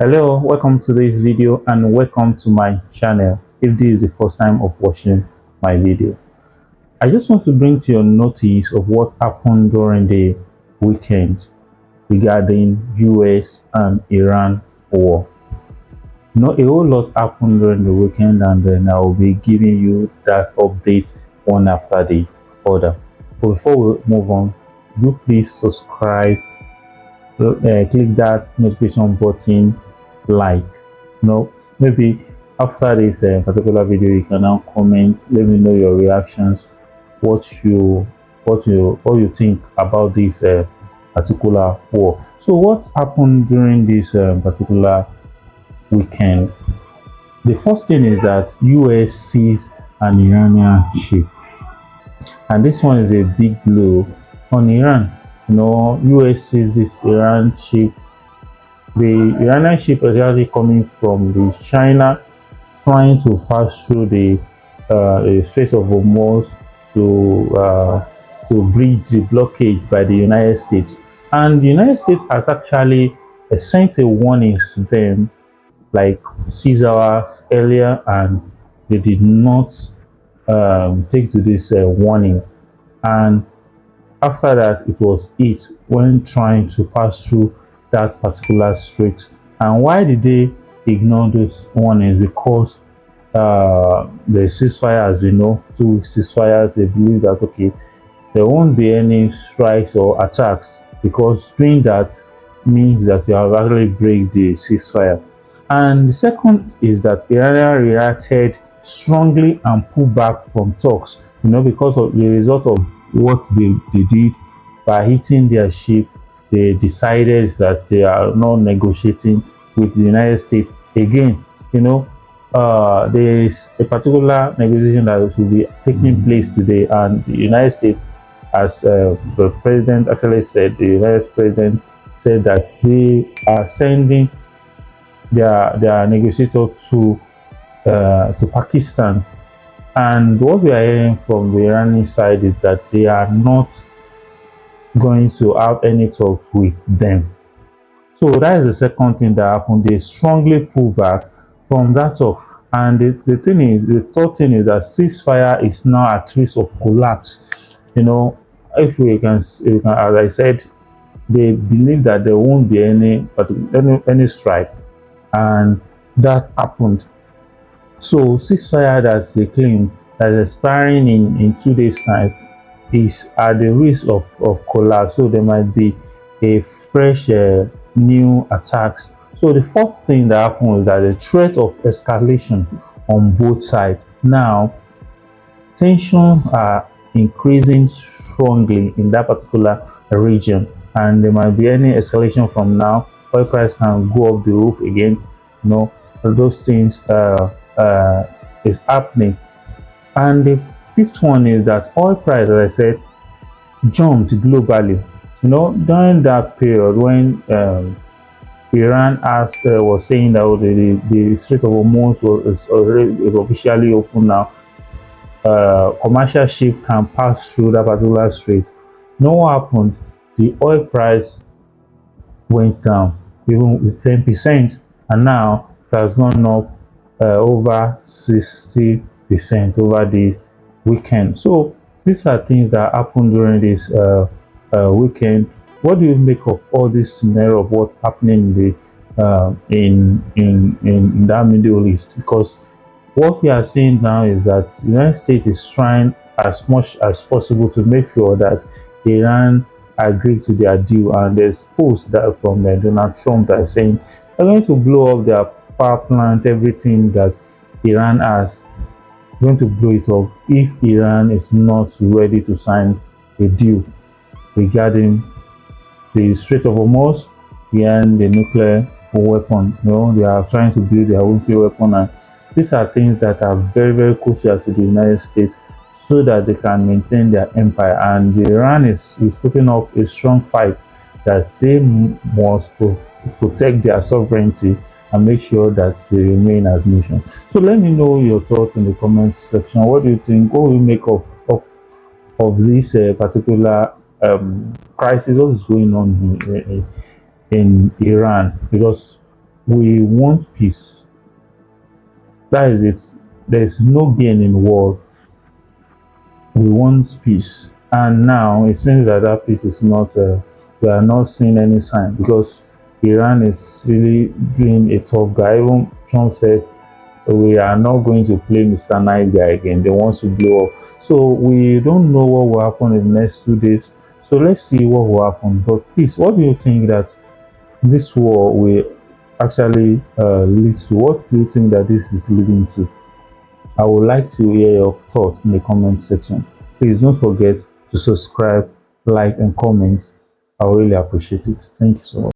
Hello, welcome to this video and welcome to my channel. If this is the first time of watching my video, I just want to bring to your notice of what happened during the weekend regarding US and Iran war. A whole lot happened during the weekend, and then I will be giving you that update one after the other. But before we move on, do please subscribe, click that notification button, like. Maybe after this particular video you can now comment, let me know your reactions, what you think about this particular war. So what happened during this particular weekend? The first thing is that US seized an Iranian ship, and this one is a big blow on Iran. US seized this Iran ship. The Iranian ship was actually coming from the China, trying to pass through the Strait of Hormuz to bridge the blockade by the United States. And the United States has actually sent a warning to them like 6 hours earlier, and they did not take to this warning. And after that, it was it when trying to pass through that particular strait. And why did they ignore those warnings? Because the ceasefire, as we know, 2 week ceasefires, they believe that okay, there won't be any strikes or attacks, because doing that means that you have actually break the ceasefire. And the second is that Iran reacted strongly and pulled back from talks, because of the result of what they did by hitting their ship. They decided that they are not negotiating with the United States again. There is a particular negotiation that should be taking place today, and the United States, as the president actually said, the United President said that they are sending their negotiators to Pakistan. And what we are hearing from the Iranian side is that they are not going to have any talks with them. So that is the second thing that happened. They strongly pull back from that talk. And the third thing is that ceasefire is now at risk of collapse. If we can, as I said, they believe that there won't be any strike, and that happened. So ceasefire that they claim that is expiring in 2 days time is at the risk of collapse. So there might be a fresh new attacks. So the fourth thing that happened is that the threat of escalation on both sides. Now tensions are increasing strongly in that particular region, and there might be any escalation from now. Oil price can go off the roof again. Those things is happening. And the fifth one is that oil price, as I said, jumped globally. During that period when Iran was saying that the Strait of Hormuz is officially open now. Commercial ship can pass through that particular strait. What happened? The oil price went down even with 10%, and now it has gone up over 60% over the weekend. So these are things that happened during this weekend. What do you make of all this scenario of what's happening in that Middle East? Because what we are seeing now is that the United States is trying as much as possible to make sure that Iran agree to their deal. And there's posts that from Donald Trump that are saying they're going to blow up their power plant, everything that Iran has, going to blow it up if Iran is not ready to sign a deal regarding the Strait of Hormuz and the nuclear weapon. They are trying to build their nuclear weapon, and these are things that are very, very crucial to the United States so that they can maintain their empire. And Iran is putting up a strong fight that they must protect their sovereignty and make sure that they remain as nation. So let me know your thoughts in the comment section. What do you think? What will you make of this particular crisis? What is going on in Iran? Because we want peace. That is it. There is no gain in war. We want peace, and now it seems that that peace is not. We are not seeing any sign because Iran is really doing a tough guy. Even Trump said we are not going to play Mr. Nice Guy again. They want to blow up. So we don't know what will happen in the next 2 days. So let's see what will happen. But please, what do you think that this war will actually lead to? What do you think that this is leading to? I would like to hear your thoughts in the comment section. Please don't forget to subscribe, like, and comment. I really appreciate it. Thank you so much.